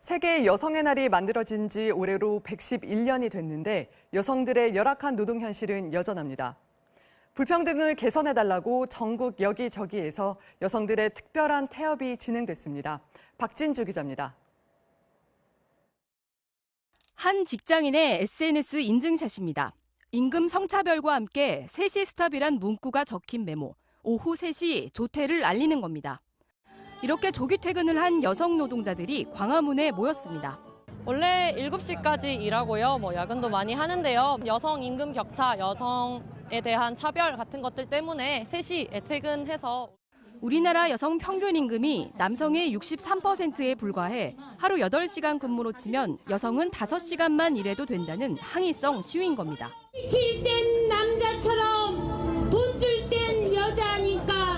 세계 여성의 날이 만들어진 지 올해로 111년이 됐는데 여성들의 열악한 노동 현실은 여전합니다. 불평등을 개선해달라고 전국 여기저기에서 여성들의 특별한 태업이 진행됐습니다. 박진주 기자입니다. 한 직장인의 SNS 인증샷입니다. 임금 성차별과 함께 3시 스탑이란 문구가 적힌 메모, 오후 3시 조퇴를 알리는 겁니다. 이렇게 조기 퇴근을 한 여성 노동자들이 광화문에 모였습니다. 원래 7시까지 일하고요. 야근도 많이 하는데요. 여성 임금 격차, 여성에 대한 차별 같은 것들 때문에 3시에 퇴근해서 우리나라 여성 평균 임금이 남성의 63%에 불과해 하루 8시간 근무로 치면 여성은 5시간만 일해도 된다는 항의성 시위인 겁니다. 시킬 땐 남자처럼 돈 줄 땐 여자니까.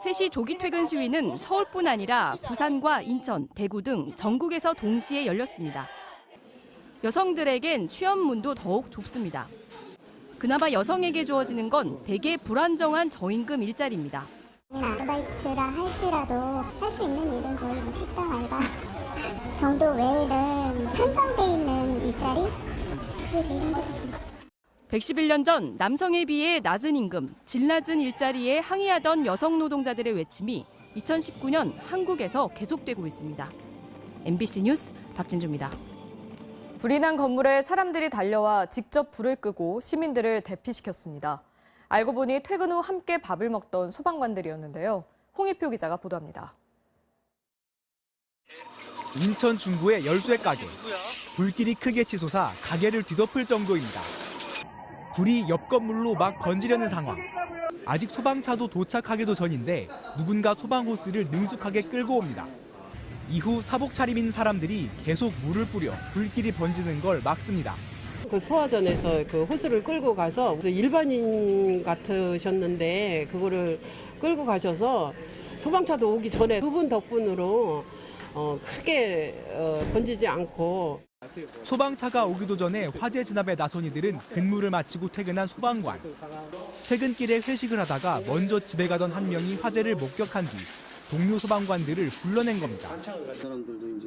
3시 조기 퇴근 시위는 서울뿐 아니라 부산과 인천, 대구 등 전국에서 동시에 열렸습니다. 여성들에겐 취업문도 더욱 좁습니다. 그나마 여성에게 주어지는 건 대개 불안정한 저임금 일자리입니다. 아르바이트라 할지라도 할 수 있는 일은 거의 식당 알바 정도 외에는 한정돼 있는 일자리? 그게 제일 힘들어요. 111년 전 남성에 비해 낮은 임금, 질 낮은 일자리에 항의하던 여성 노동자들의 외침이 2019년 한국에서 계속되고 있습니다. MBC 뉴스 박진주입니다. 불이 난 건물에 사람들이 달려와 직접 불을 끄고 시민들을 대피시켰습니다. 알고 보니 퇴근 후 함께 밥을 먹던 소방관들이었는데요. 홍익표 기자가 보도합니다. 인천 중구의 열쇠 가게. 불길이 크게 치솟아 가게를 뒤덮을 정도입니다. 불이 옆 건물로 막 번지려는 상황. 아직 소방차도 도착하기도 전인데 누군가 소방 호스를 능숙하게 끌고 옵니다. 이후 사복 차림인 사람들이 계속 물을 뿌려 불길이 번지는 걸 막습니다. 그 소화전에서 그 호스를 끌고 가서 일반인 같으셨는데 그거를 끌고 가셔서 소방차도 오기 전에 두 분 덕분으로 크게 번지지 않고. 소방차가 오기도 전에 화재 진압에 나선 이들은 근무를 마치고 퇴근한 소방관. 퇴근길에 회식을 하다가 먼저 집에 가던 한 명이 화재를 목격한 뒤 동료 소방관들을 불러낸 겁니다.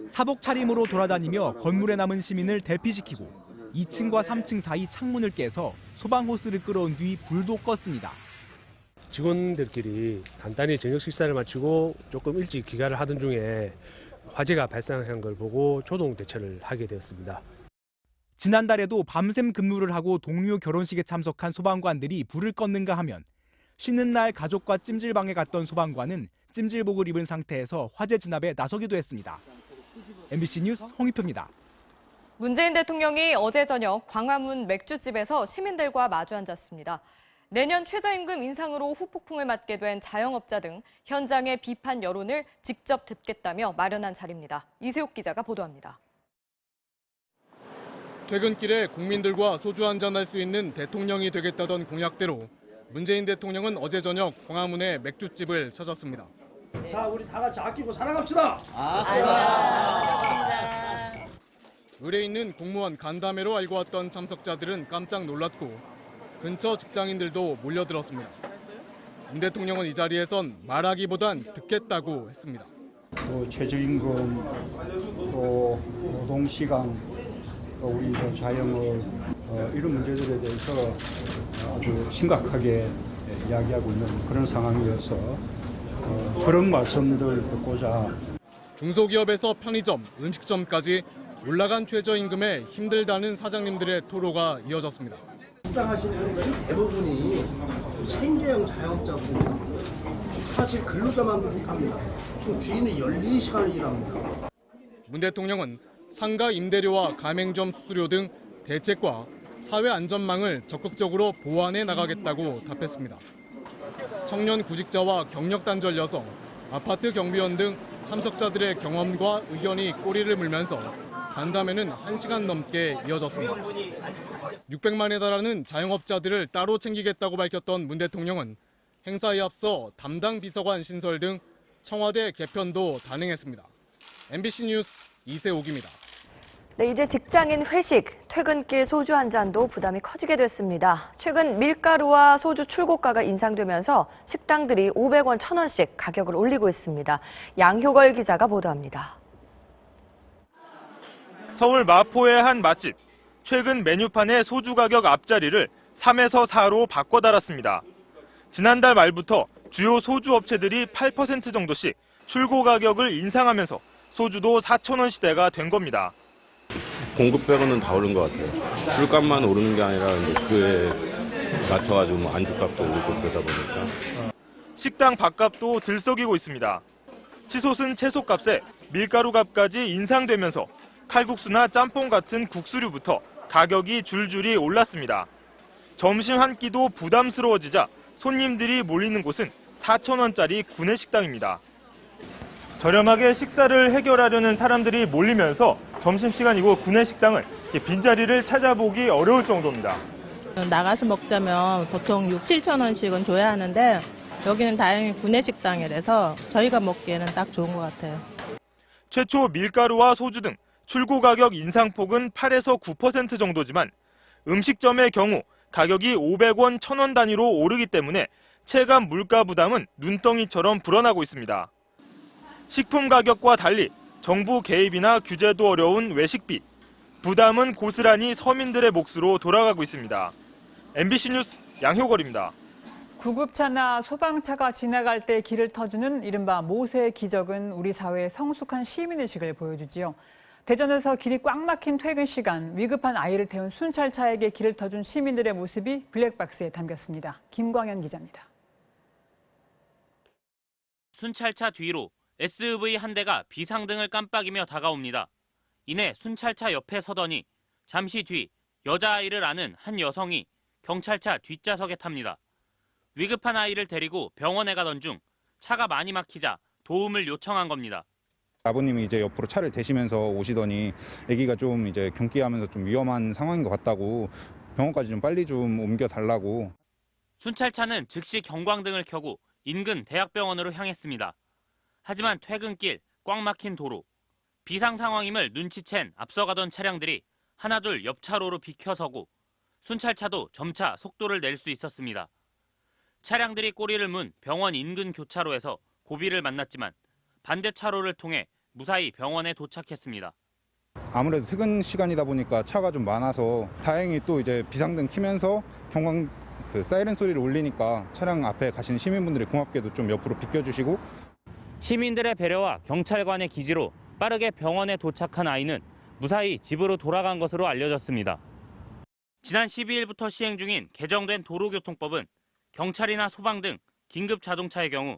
사복 차림으로 돌아다니며 건물에 남은 시민을 대피시키고 2층과 3층 사이 창문을 깨서 소방 호스를 끌어온 뒤 불도 껐습니다. 직원들끼리 간단히 저녁 식사를 마치고 조금 일찍 귀가를 하던 중에 화재가 발생한 걸 보고 초동 대처를 하게 되었습니다. 지난달에도 밤샘 근무를 하고 동료 결혼식에 참석한 소방관들이 불을 껐는가 하면 쉬는 날 가족과 찜질방에 갔던 소방관은 찜질복을 입은 상태에서 화재 진압에 나서기도 했습니다. MBC 뉴스 홍익표입니다. 문재인 대통령이 어제 저녁 광화문 맥주집에서 시민들과 마주 앉았습니다. 내년 최저임금 인상으로 후폭풍을 맞게 된 자영업자 등 현장의 비판 여론을 직접 듣겠다며 마련한 자리입니다. 이세옥 기자가 보도합니다. 퇴근길에 국민들과 소주 한잔 할 수 있는 대통령이 되겠다던 공약대로 문재인 대통령은 어제 저녁 광화문의 맥주집을 찾았습니다. 자, 우리 다 같이 아끼고 사랑합시다. 의뢰 있는 공무원 간담회로 알고 왔던 참석자들은 깜짝 놀랐고 근처 직장인들도 몰려들었습니다. 문 대통령은 이 자리에선 말하기보단 듣겠다고 했습니다. 최저임금, 또 노동시간, 또 우리 자영업 이런 문제들에 대해서 아주 심각하게 이야기하고 있는 그런 상황이어서 그런 말씀들 듣고자. 중소기업에서 편의점, 음식점까지 올라간 최저임금에 힘들다는 사장님들의 토로가 이어졌습니다. 식당하시는 분들이 대부분이 생계형 자영업자분이에요. 사실 근로자만도 못합니다. 주인은 12시간을 일합니다. 문 대통령은 상가 임대료와 가맹점 수수료 등 대책과 사회 안전망을 적극적으로 보완해 나가겠다고 답했습니다. 청년 구직자와 경력 단절 여성, 아파트 경비원 등 참석자들의 경험과 의견이 꼬리를 물면서 간담회는 1시간 넘게 이어졌습니다. 600만에 달하는 자영업자들을 따로 챙기겠다고 밝혔던 문 대통령은 행사에 앞서 담당 비서관 신설 등 청와대 개편도 단행했습니다. MBC 뉴스 이세옥입니다. 네, 이제 직장인 회식, 퇴근길 소주 한 잔도 부담이 커지게 됐습니다. 최근 밀가루와 소주 출고가가 인상되면서 식당들이 500원, 1000원씩 가격을 올리고 있습니다. 양효걸 기자가 보도합니다. 서울 마포의 한 맛집. 최근 메뉴판의 소주 가격 앞자리를 3에서 4로 바꿔달았습니다. 지난달 말부터 주요 소주 업체들이 8% 정도씩 출고 가격을 인상하면서 소주도 4,000원 시대가 된 겁니다. 공급백은 다 오른 것 같아요. 술값만 오르는 게 아니라 이제 그에 맞춰가지고 뭐 안주값도 오르고 그러다 보니까. 식당 밥값도 들썩이고 있습니다. 치솟은 채소값에 밀가루값까지 인상되면서 칼국수나 짬뽕 같은 국수류부터 가격이 줄줄이 올랐습니다. 점심 한 끼도 부담스러워지자 손님들이 몰리는 곳은 4,000원짜리 구내식당입니다. 저렴하게 식사를 해결하려는 사람들이 몰리면서 점심시간이고 구내식당은 빈자리를 찾아보기 어려울 정도입니다. 나가서 먹자면 보통 6, 7천 원씩은 줘야 하는데 여기는 다행히 구내식당이라서 저희가 먹기에는 딱 좋은 것 같아요. 최초 밀가루와 소주 등 출고 가격 인상폭은 8에서 9% 정도지만 음식점의 경우 가격이 500원, 1,000원 단위로 오르기 때문에 체감 물가 부담은 눈덩이처럼 불어나고 있습니다. 식품 가격과 달리 정부 개입이나 규제도 어려운 외식비. 부담은 고스란히 서민들의 몫으로 돌아가고 있습니다. MBC 뉴스 양효걸입니다. 구급차나 소방차가 지나갈 때 길을 터주는 이른바 모세 기적은 우리 사회의 성숙한 시민의식을 보여주지요. 대전에서 길이 꽉 막힌 퇴근 시간 위급한 아이를 태운 순찰차에게 길을 터준 시민들의 모습이 블랙박스에 담겼습니다. 김광현 기자입니다. 순찰차 뒤로 SUV 한 대가 비상등을 깜빡이며 다가옵니다. 이내 순찰차 옆에 서더니 잠시 뒤 여자아이를 안은 한 여성이 경찰차 뒷좌석에 탑니다. 위급한 아이를 데리고 병원에 가던 중 차가 많이 막히자 도움을 요청한 겁니다. 아버님이 이제 옆으로 차를 대시면서 오시더니 아기가 좀 이제 경기하면서 좀 위험한 상황인 것 같다고 병원까지 좀 빨리 좀 옮겨달라고. 순찰차는 즉시 경광등을 켜고 인근 대학병원으로 향했습니다. 하지만 퇴근길 꽉 막힌 도로. 비상 상황임을 눈치챈 앞서가던 차량들이 하나둘 옆차로로 비켜서고 순찰차도 점차 속도를 낼 수 있었습니다. 차량들이 꼬리를 문 병원 인근 교차로에서 고비를 만났지만 반대 차로를 통해 무사히 병원에 도착했습니다. 아무래도 퇴근 시간이다 보니까 차가 좀 많아서 다행히 또 이제 비상등 켜면서 경광 사이렌 소리를 울리니까 차량 앞에 가시는 시민분들이 고맙게도 좀 옆으로 비켜주시고. 시민들의 배려와 경찰관의 기지로 빠르게 병원에 도착한 아이는 무사히 집으로 돌아간 것으로 알려졌습니다. 지난 12일부터 시행 중인 개정된 도로교통법은 경찰이나 소방 등 긴급 자동차의 경우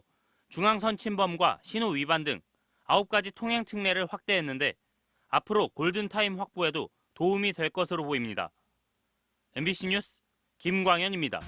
중앙선 침범과 신호 위반 등 9가지 통행 특례를 확대했는데 앞으로 골든타임 확보에도 도움이 될 것으로 보입니다. MBC 뉴스 김광현입니다.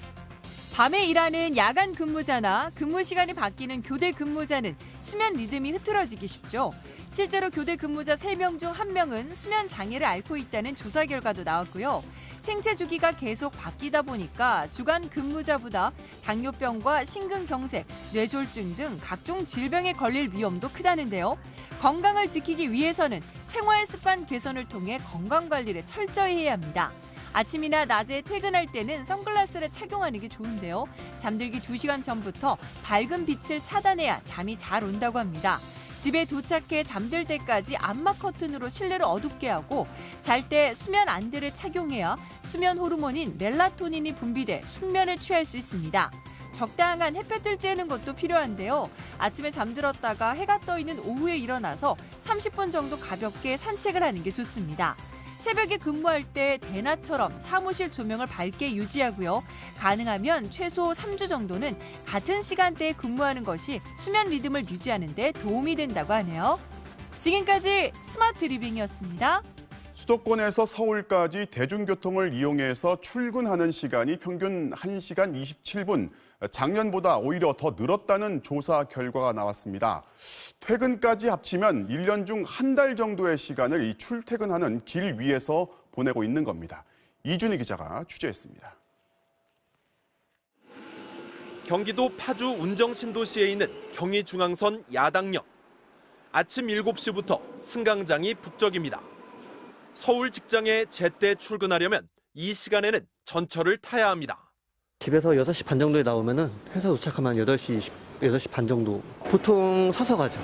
밤에 일하는 야간 근무자나 근무 시간이 바뀌는 교대 근무자는 수면 리듬이 흐트러지기 쉽죠. 실제로 교대 근무자 3명 중 1명은 수면 장애를 앓고 있다는 조사 결과도 나왔고요. 생체 주기가 계속 바뀌다 보니까 주간 근무자보다 당뇨병과 심근경색, 뇌졸중 등 각종 질병에 걸릴 위험도 크다는데요. 건강을 지키기 위해서는 생활 습관 개선을 통해 건강 관리를 철저히 해야 합니다. 아침이나 낮에 퇴근할 때는 선글라스를 착용하는 게 좋은데요. 잠들기 2시간 전부터 밝은 빛을 차단해야 잠이 잘 온다고 합니다. 집에 도착해 잠들 때까지 암막 커튼으로 실내를 어둡게 하고 잘 때 수면 안대를 착용해야 수면 호르몬인 멜라토닌이 분비돼 숙면을 취할 수 있습니다. 적당한 햇볕을 쬐는 것도 필요한데요. 아침에 잠들었다가 해가 떠 있는 오후에 일어나서 30분 정도 가볍게 산책을 하는 게 좋습니다. 새벽에 근무할 때 대낮처럼 사무실 조명을 밝게 유지하고요. 가능하면 최소 3주 정도는 같은 시간대에 근무하는 것이 수면 리듬을 유지하는 데 도움이 된다고 하네요. 지금까지 스마트 리빙이었습니다. 수도권에서 서울까지 대중교통을 이용해서 출근하는 시간이 평균 1시간 27분, 작년보다 오히려 더 늘었다는 조사 결과가 나왔습니다. 퇴근까지 합치면 1년 중 한 달 정도의 시간을 이 출퇴근하는 길 위에서 보내고 있는 겁니다. 이준희 기자가 취재했습니다. 경기도 파주 운정신도시에 있는 경의중앙선 야당역. 아침 7시부터 승강장이 북적입니다. 서울 직장에 제때 출근하려면 이 시간에는 전철을 타야 합니다. 집에서 6시 반 정도에 나오면 회사 도착하면 8시 반 정도. 보통 서서 가죠.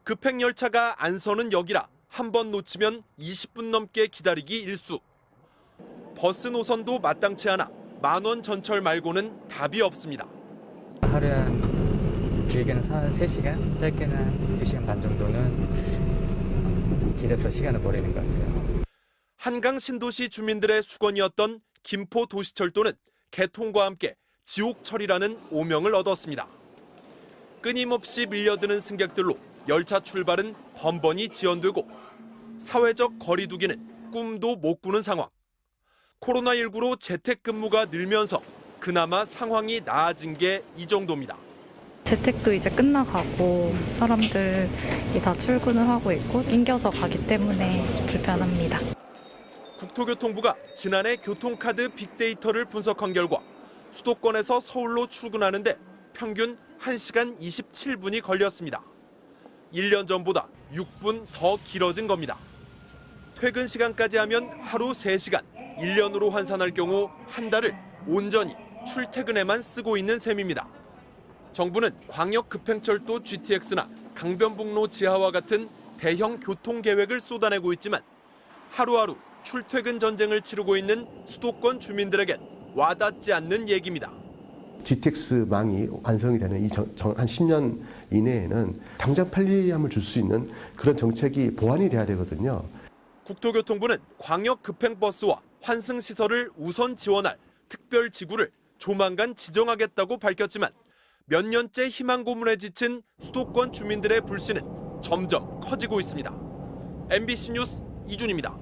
급행열차가 안 서는 역이라 한 번 놓치면 20분 넘게 기다리기 일수. 버스 노선도 마땅치 않아 10,000원 전철 말고는 답이 없습니다. 하루에 길게는 3시간, 짧게는 한 2시간 반 정도는 길에서 시간을 보내는 것 같아요. 한강 신도시 주민들의 수건이었던 김포 도시철도는 개통과 함께 지옥철이라는 오명을 얻었습니다. 끊임없이 밀려드는 승객들로 열차 출발은 번번이 지연되고 사회적 거리 두기는 꿈도 못 꾸는 상황. 코로나19로 재택근무가 늘면서 그나마 상황이 나아진 게 이 정도입니다. 재택도 이제 끝나가고 사람들이 다 출근을 하고 있고 낑겨서 가기 때문에 좀 불편합니다. 국토교통부가 지난해 교통카드 빅데이터를 분석한 결과 수도권에서 서울로 출근하는데 평균 1시간 27분이 걸렸습니다. 1년 전보다 6분 더 길어진 겁니다. 퇴근 시간까지 하면 하루 3시간, 1년으로 환산할 경우 한 달을 온전히 출퇴근에만 쓰고 있는 셈입니다. 정부는 광역급행철도 GTX나 강변북로 지하와 같은 대형 교통계획을 쏟아내고 있지만 하루하루 출퇴근 전쟁을 치르고 있는 수도권 주민들에겐 와닿지 않는 얘기입니다. GTX망이 완성이 되는 한 10년 이내에는 당장 편리함을 줄 수 있는 그런 정책이 보완이 돼야 되거든요. 국토교통부는 광역급행버스와 환승시설을 우선 지원할 특별지구를 조만간 지정하겠다고 밝혔지만 몇 년째 희망 고문에 지친 수도권 주민들의 불씨는 점점 커지고 있습니다. MBC 뉴스 이준입니다.